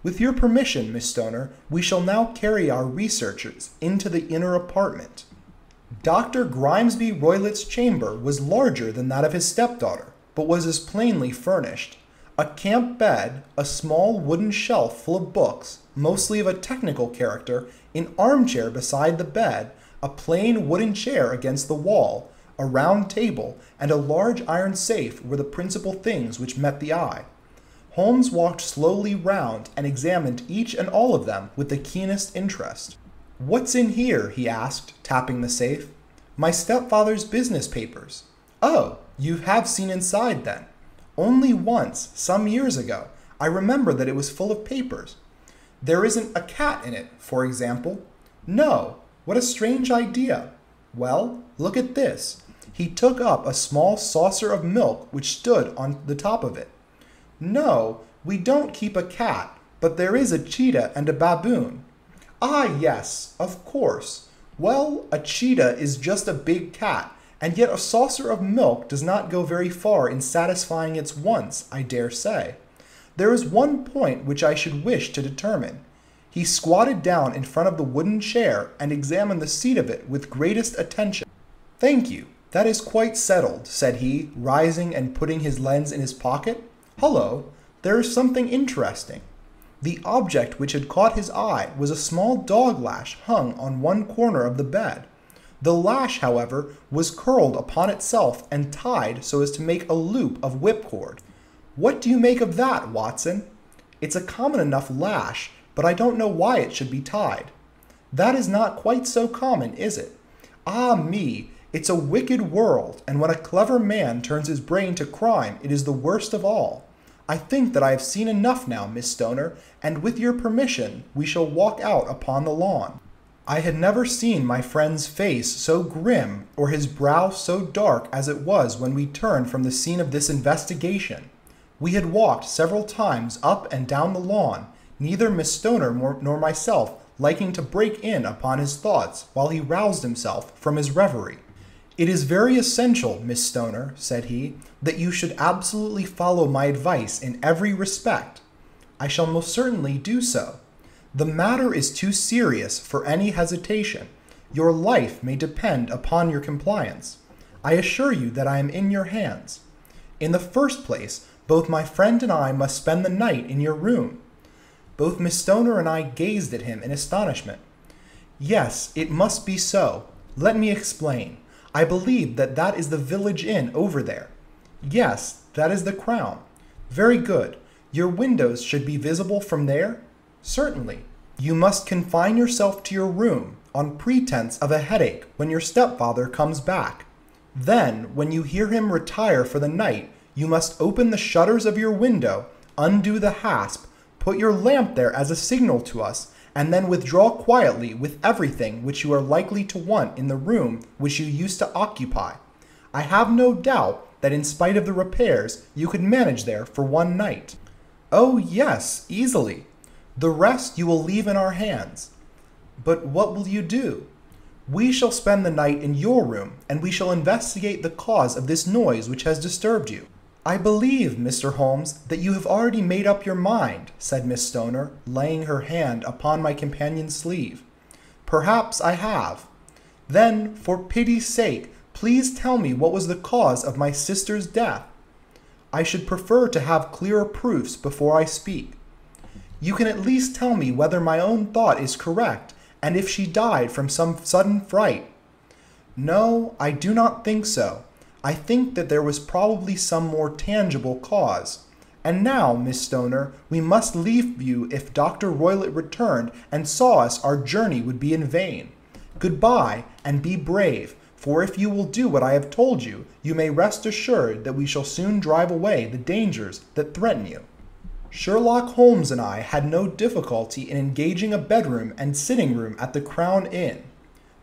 With your permission, Miss Stoner, we shall now carry our researches into the inner apartment." Dr. Grimesby Roylett's chamber was larger than that of his stepdaughter, but was as plainly furnished. A camp bed, a small wooden shelf full of books, mostly of a technical character, an armchair beside the bed, a plain wooden chair against the wall, a round table, and a large iron safe were the principal things which met the eye. Holmes walked slowly round and examined each and all of them with the keenest interest. "What's in here?" he asked, tapping the safe. "My stepfather's business papers." "Oh, you have seen inside then?" "Only once, some years ago. I remember that it was full of papers." "There isn't a cat in it, for example?" "No. What a strange idea." "Well, look at this." He took up a small saucer of milk which stood on the top of it. "No, we don't keep a cat, but there is a cheetah and a baboon." "Ah, yes, of course. Well, a cheetah is just a big cat, and yet a saucer of milk does not go very far in satisfying its wants, I dare say. There is one point which I should wish to determine." He squatted down in front of the wooden chair and examined the seat of it with greatest attention. "Thank you, that is quite settled," said he, rising and putting his lens in his pocket. "Hullo, there is something interesting." The object which had caught his eye was a small dog lash hung on one corner of the bed. The lash, however, was curled upon itself and tied so as to make a loop of whipcord. "What do you make of that, Watson?" "It's a common enough lash, but I don't know why it should be tied." "That is not quite so common, is it? Ah me, it's a wicked world, and when a clever man turns his brain to crime, it is the worst of all. I think that I have seen enough now, Miss Stoner, and with your permission, we shall walk out upon the lawn." I had never seen my friend's face so grim or his brow so dark as it was when we turned from the scene of this investigation. We had walked several times up and down the lawn, neither Miss Stoner nor myself liking to break in upon his thoughts while he roused himself from his reverie. "It is very essential, Miss Stoner," said he, "that you should absolutely follow my advice in every respect." "I shall most certainly do so." "The matter is too serious for any hesitation. Your life may depend upon your compliance." I assure you that I am in your hands. In the first place, both my friend and I must spend the night in your room." Both Miss Stoner and I gazed at him in astonishment. "Yes, it must be so. Let me explain. I believe that that is the village inn over there." "Yes, that is the Crown." "Very good. Your windows should be visible from there?" "Certainly. You must confine yourself to your room, on pretense of a headache, when your stepfather comes back. Then, when you hear him retire for the night, you must open the shutters of your window, undo the hasp, put your lamp there as a signal to us, and then withdraw quietly with everything which you are likely to want in the room which you used to occupy. I have no doubt that in spite of the repairs, you could manage there for one night." "Oh, yes, easily. The rest you will leave in our hands." "But what will you do?" "We shall spend the night in your room, and we shall investigate the cause of this noise which has disturbed you." "I believe, Mr. Holmes, that you have already made up your mind," said Miss Stoner, laying her hand upon my companion's sleeve. "Perhaps I have. Then, for pity's sake, please tell me what was the cause of my sister's death." "I should prefer to have clearer proofs before I speak." "You can at least tell me whether my own thought is correct, and if she died from some sudden fright." "No, I do not think so. I think that there was probably some more tangible cause. And now, Miss Stoner, we must leave you. If Dr. Roylott returned and saw us, our journey would be in vain. Goodbye, and be brave, for if you will do what I have told you, you may rest assured that we shall soon drive away the dangers that threaten you." Sherlock Holmes and I had no difficulty in engaging a bedroom and sitting room at the Crown Inn.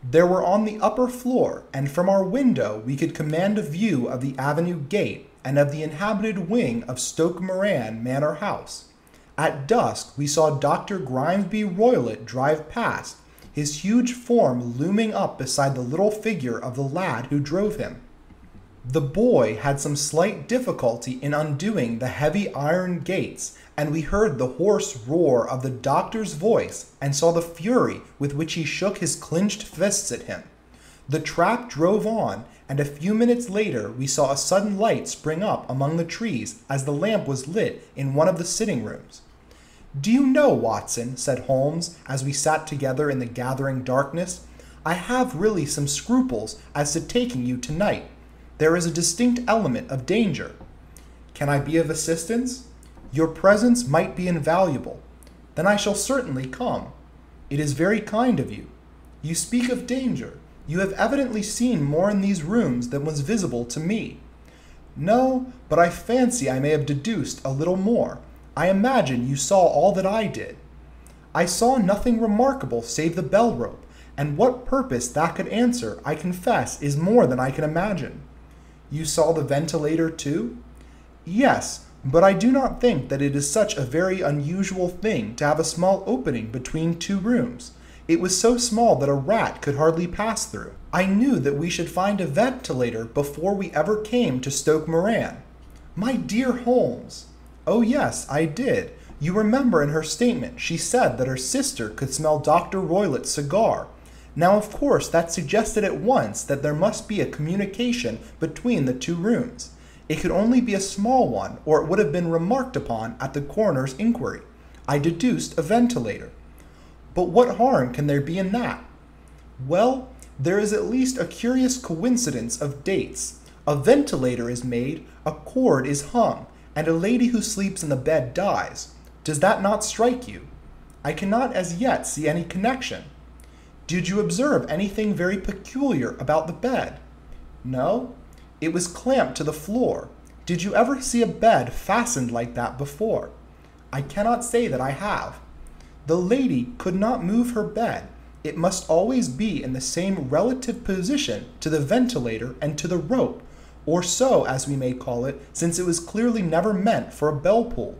There were on the upper floor, and from our window we could command a view of the avenue gate and of the inhabited wing of Stoke Moran Manor House. At dusk we saw Dr. Grimesby Roylott drive past, his huge form looming up beside the little figure of the lad who drove him. The boy had some slight difficulty in undoing the heavy iron gates, and we heard the hoarse roar of the doctor's voice and saw the fury with which he shook his clenched fists at him. The trap drove on, and a few minutes later we saw a sudden light spring up among the trees as the lamp was lit in one of the sitting rooms. "Do you know, Watson," said Holmes, as we sat together in the gathering darkness, "I have really some scruples as to taking you tonight. There is a distinct element of danger." "Can I be of assistance?" "Your presence might be invaluable." "Then I shall certainly come." "It is very kind of you." "You speak of danger. You have evidently seen more in these rooms than was visible to me." "No, but I fancy I may have deduced a little more. I imagine you saw all that I did." "I saw nothing remarkable save the bell rope, and what purpose that could answer, I confess, is more than I can imagine." "You saw the ventilator too?" "Yes, but I do not think that it is such a very unusual thing to have a small opening between two rooms. It was so small that a rat could hardly pass through. I knew that we should find a ventilator before we ever came to Stoke Moran." "My dear Holmes!" "Oh yes, I did. You remember in her statement she said that her sister could smell Dr. Roylott's cigar. Now of course that suggested at once that there must be a communication between the two rooms. It could only be a small one, or it would have been remarked upon at the coroner's inquiry. I deduced a ventilator." "But what harm can there be in that?" "Well, there is at least a curious coincidence of dates. A ventilator is made, a cord is hung, and a lady who sleeps in the bed dies. Does that not strike you?" "I cannot as yet see any connection." "Did you observe anything very peculiar about the bed?" "No. It was clamped to the floor. Did you ever see a bed fastened like that before?" "I cannot say that I have." "The lady could not move her bed. It must always be in the same relative position to the ventilator and to the rope, or so, as we may call it, since it was clearly never meant for a bell pull."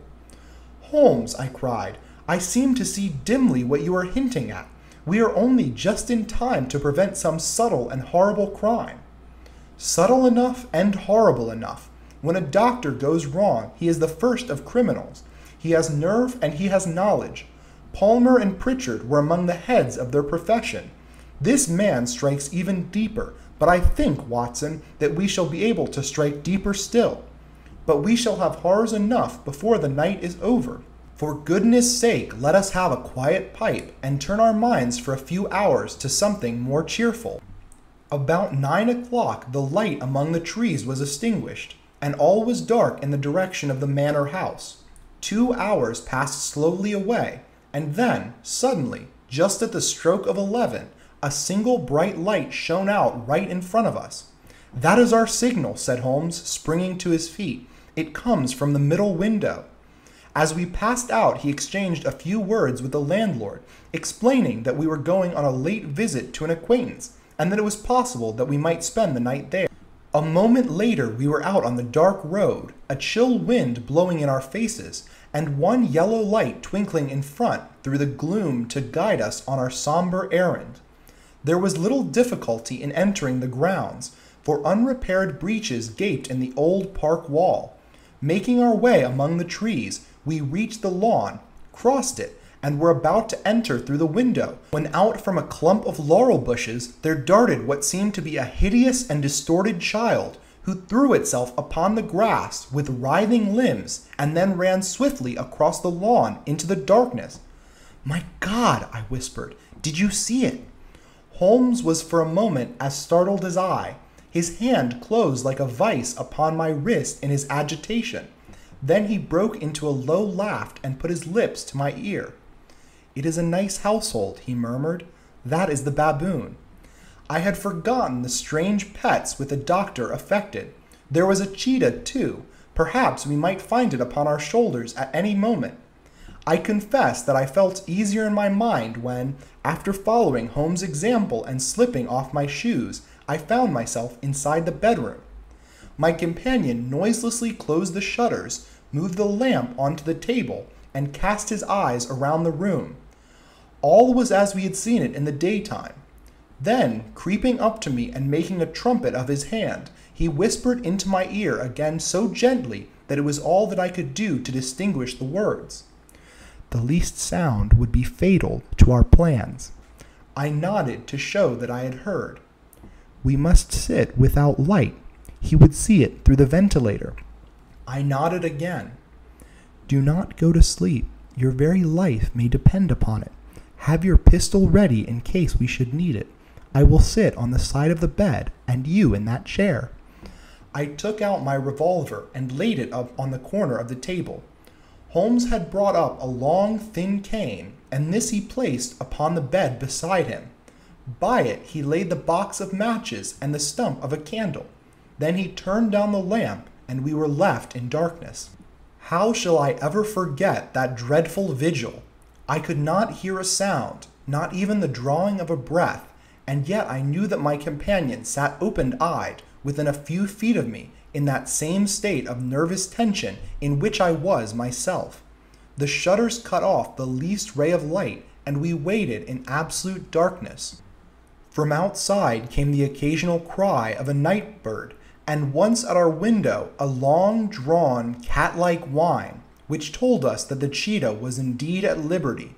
"Holmes," I cried, "I seem to see dimly what you are hinting at. We are only just in time to prevent some subtle and horrible crime." "Subtle enough and horrible enough. When a doctor goes wrong, he is the first of criminals. He has nerve and he has knowledge. Palmer and Pritchard were among the heads of their profession. This man strikes even deeper, but I think, Watson, that we shall be able to strike deeper still. But we shall have horrors enough before the night is over. For goodness sake, let us have a quiet pipe, and turn our minds for a few hours to something more cheerful." About 9 o'clock the light among the trees was extinguished, and all was dark in the direction of the manor house. 2 hours passed slowly away, and then, suddenly, just at the stroke of 11, a single bright light shone out right in front of us. "That is our signal," said Holmes, springing to his feet. "It comes from the middle window." As we passed out, he exchanged a few words with the landlord, explaining that we were going on a late visit to an acquaintance, and that it was possible that we might spend the night there. A moment later we were out on the dark road, a chill wind blowing in our faces, and one yellow light twinkling in front through the gloom to guide us on our somber errand. There was little difficulty in entering the grounds, for unrepaired breaches gaped in the old park wall. Making our way among the trees, we reached the lawn, crossed it, and were about to enter through the window, when out from a clump of laurel bushes there darted what seemed to be a hideous and distorted child, who threw itself upon the grass with writhing limbs, and then ran swiftly across the lawn into the darkness. "My God!" I whispered. "Did you see it?" Holmes was for a moment as startled as I. His hand closed like a vice upon my wrist in his agitation. Then he broke into a low laugh and put his lips to my ear. "It is a nice household," he murmured. "That is the baboon." I had forgotten the strange pets with the doctor affected. There was a cheetah, too. Perhaps we might find it upon our shoulders at any moment. I confess that I felt easier in my mind when, after following Holmes' example and slipping off my shoes, I found myself inside the bedroom. My companion noiselessly closed the shutters, moved the lamp onto the table, and cast his eyes around the room. All was as we had seen it in the daytime. Then, creeping up to me and making a trumpet of his hand, he whispered into my ear again so gently that it was all that I could do to distinguish the words. "The least sound would be fatal to our plans." I nodded to show that I had heard. "We must sit without light. He would see it through the ventilator." I nodded again. "Do not go to sleep. Your very life may depend upon it. Have your pistol ready in case we should need it. I will sit on the side of the bed, and you in that chair." I took out my revolver and laid it up on the corner of the table. Holmes had brought up a long, thin cane, and this he placed upon the bed beside him. By it he laid the box of matches and the stump of a candle. Then he turned down the lamp, and we were left in darkness. How shall I ever forget that dreadful vigil? I could not hear a sound, not even the drawing of a breath, and yet I knew that my companion sat open-eyed within a few feet of me, in that same state of nervous tension in which I was myself. The shutters cut off the least ray of light, and we waited in absolute darkness. From outside came the occasional cry of a night bird, and once at our window a long-drawn, cat-like whine, which told us that the cheetah was indeed at liberty.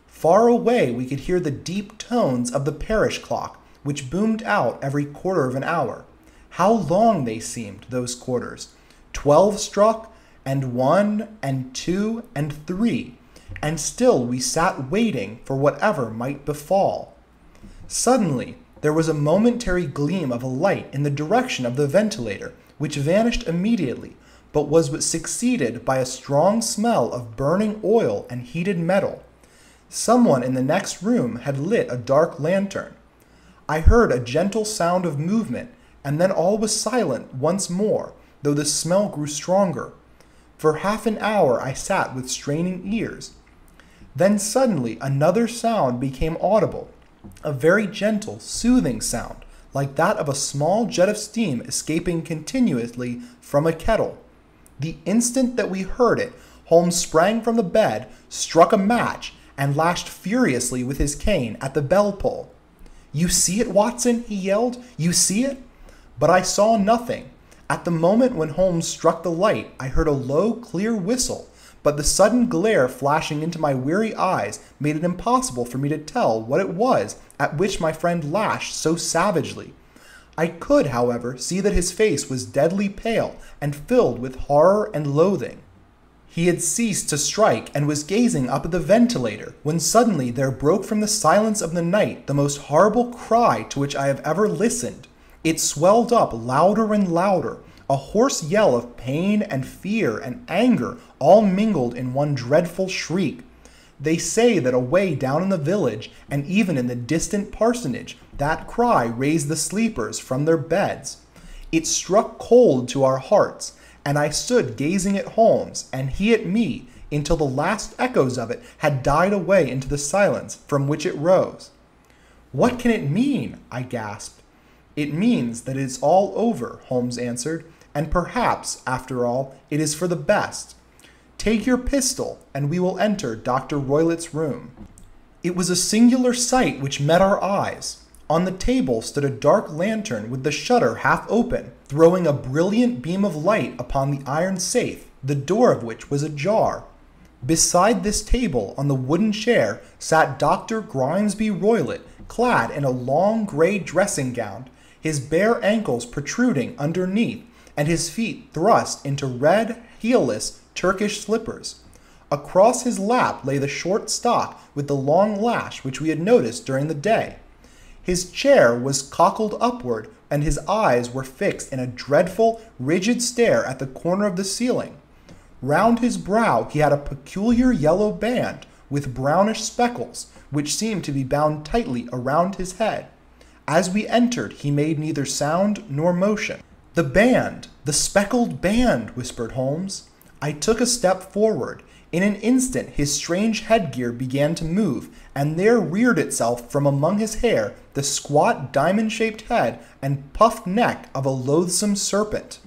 Far away we could hear the deep tones of the parish clock, which boomed out every quarter of an hour. How long they seemed, those quarters! 12 struck, and 1, and 2, and 3, and still we sat waiting for whatever might befall. Suddenly, there was a momentary gleam of a light in the direction of the ventilator, which vanished immediately, but was succeeded by a strong smell of burning oil and heated metal. Someone in the next room had lit a dark lantern. I heard a gentle sound of movement, and then all was silent once more, though the smell grew stronger. For half an hour I sat with straining ears. Then suddenly another sound became audible, a very gentle, soothing sound, like that of a small jet of steam escaping continuously from a kettle. The instant that we heard it, Holmes sprang from the bed, struck a match, and lashed furiously with his cane at the bell-pull. "You see it, Watson?" he yelled. "You see it?" But I saw nothing. At the moment when Holmes struck the light, I heard a low, clear whistle, but the sudden glare flashing into my weary eyes made it impossible for me to tell what it was at which my friend lashed so savagely. I could, however, see that his face was deadly pale and filled with horror and loathing. He had ceased to strike and was gazing up at the ventilator when suddenly there broke from the silence of the night the most horrible cry to which I have ever listened. It swelled up louder and louder, a hoarse yell of pain and fear and anger all mingled in one dreadful shriek. They say that away down in the village, and even in the distant parsonage, that cry raised the sleepers from their beds. It struck cold to our hearts, and I stood gazing at Holmes, and he at me, until the last echoes of it had died away into the silence from which it rose. "What can it mean?" I gasped. "It means that it is all over," Holmes answered, "and perhaps, after all, it is for the best. Take your pistol, and we will enter Dr. Roylott's room." It was a singular sight which met our eyes. On the table stood a dark lantern with the shutter half open, throwing a brilliant beam of light upon the iron safe, the door of which was ajar. Beside this table, on the wooden chair, sat Dr. Grimesby Roylott, clad in a long gray dressing gown, his bare ankles protruding underneath, and his feet thrust into red, heelless Turkish slippers. Across his lap lay the short stock with the long lash which we had noticed during the day. His chair was cockled upward, and his eyes were fixed in a dreadful, rigid stare at the corner of the ceiling. Round his brow he had a peculiar yellow band, with brownish speckles, which seemed to be bound tightly around his head. As we entered, he made neither sound nor motion. "The band! The speckled band!" whispered Holmes. I took a step forward. In an instant his strange headgear began to move, and there reared itself from among his hair the squat diamond-shaped head and puffed neck of a loathsome serpent.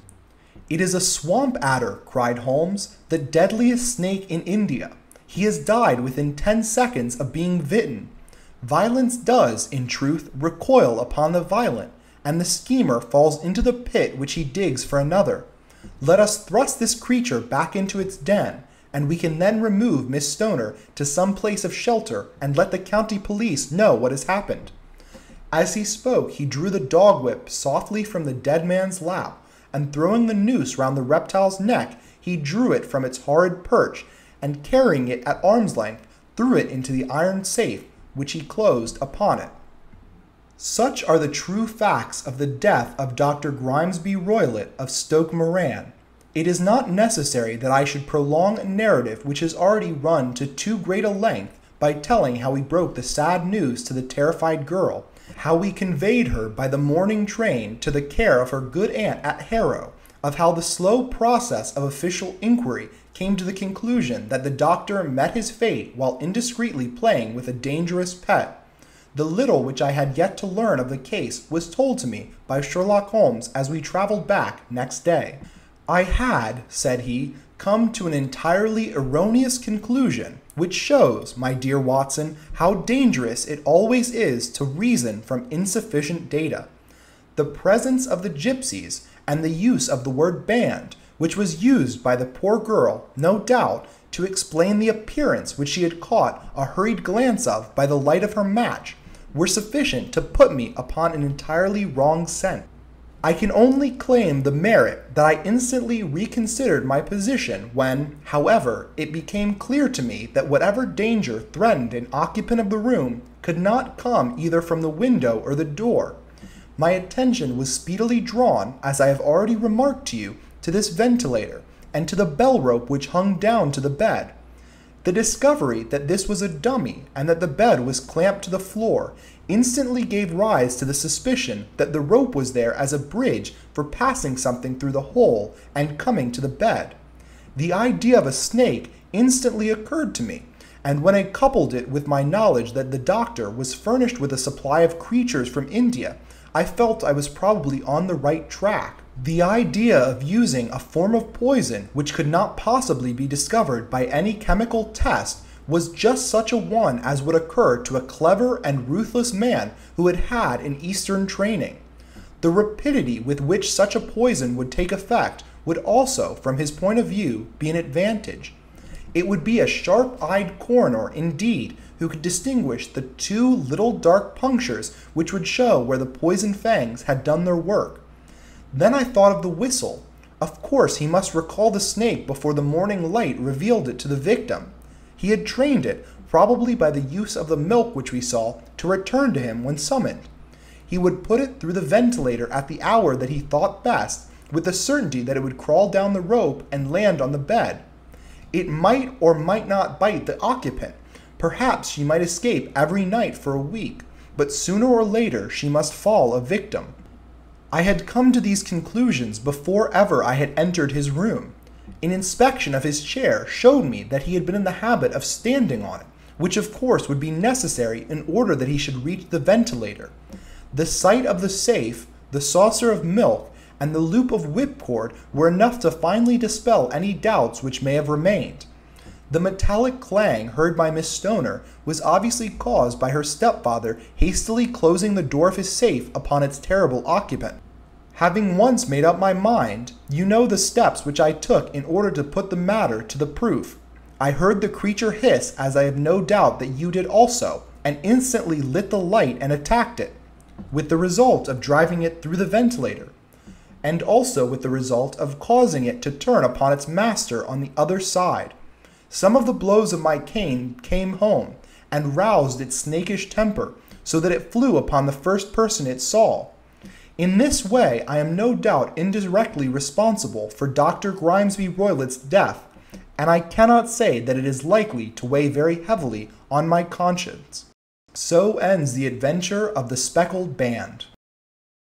"It is a swamp adder," cried Holmes, "the deadliest snake in India. He has died within 10 seconds of being bitten. Violence does, in truth, recoil upon the violent, and the schemer falls into the pit which he digs for another. Let us thrust this creature back into its den, and we can then remove Miss Stoner to some place of shelter and let the county police know what has happened." As he spoke, he drew the dog whip softly from the dead man's lap, and throwing the noose round the reptile's neck, he drew it from its horrid perch, and carrying it at arm's length, threw it into the iron safe, which he closed upon it. Such are the true facts of the death of Dr. Grimesby Roylott of Stoke Moran. It is not necessary that I should prolong a narrative which has already run to too great a length by telling how we broke the sad news to the terrified girl, how we conveyed her by the morning train to the care of her good aunt at Harrow, of how the slow process of official inquiry came to the conclusion that the doctor met his fate while indiscreetly playing with a dangerous pet. The little which I had yet to learn of the case was told to me by Sherlock Holmes as we traveled back next day. "I had," said he, "come to an entirely erroneous conclusion, which shows, my dear Watson, how dangerous it always is to reason from insufficient data. The presence of the gypsies, and the use of the word band, which was used by the poor girl, no doubt, to explain the appearance which she had caught a hurried glance of by the light of her match, were sufficient to put me upon an entirely wrong scent. I can only claim the merit that I instantly reconsidered my position when, however, it became clear to me that whatever danger threatened an occupant of the room could not come either from the window or the door. My attention was speedily drawn, as I have already remarked to you, to this ventilator, and to the bell rope which hung down to the bed. The discovery that this was a dummy, and that the bed was clamped to the floor, instantly gave rise to the suspicion that the rope was there as a bridge for passing something through the hole and coming to the bed. The idea of a snake instantly occurred to me, and when I coupled it with my knowledge that the doctor was furnished with a supply of creatures from India, I felt I was probably on the right track. The idea of using a form of poison which could not possibly be discovered by any chemical test was just such a one as would occur to a clever and ruthless man who had had an Eastern training. The rapidity with which such a poison would take effect would also, from his point of view, be an advantage. It would be a sharp-eyed coroner, indeed, who could distinguish the two little dark punctures which would show where the poison fangs had done their work. Then I thought of the whistle. Of course, he must recall the snake before the morning light revealed it to the victim. He had trained it, probably by the use of the milk which we saw, to return to him when summoned. He would put it through the ventilator at the hour that he thought best, with the certainty that it would crawl down the rope and land on the bed. It might or might not bite the occupant. Perhaps she might escape every night for a week, but sooner or later she must fall a victim. I had come to these conclusions before ever I had entered his room. An inspection of his chair showed me that he had been in the habit of standing on it, which of course would be necessary in order that he should reach the ventilator. The sight of the safe, the saucer of milk, and the loop of whipcord were enough to finally dispel any doubts which may have remained. The metallic clang heard by Miss Stoner was obviously caused by her stepfather hastily closing the door of his safe upon its terrible occupant. Having once made up my mind, you know the steps which I took in order to put the matter to the proof. I heard the creature hiss, as I have no doubt that you did also, and instantly lit the light and attacked it, with the result of driving it through the ventilator, and also with the result of causing it to turn upon its master on the other side. Some of the blows of my cane came home, and roused its snakish temper, so that it flew upon the first person it saw. In this way I am no doubt indirectly responsible for Dr. Grimesby Roylett's death, and I cannot say that it is likely to weigh very heavily on my conscience. So ends the adventure of the Speckled Band.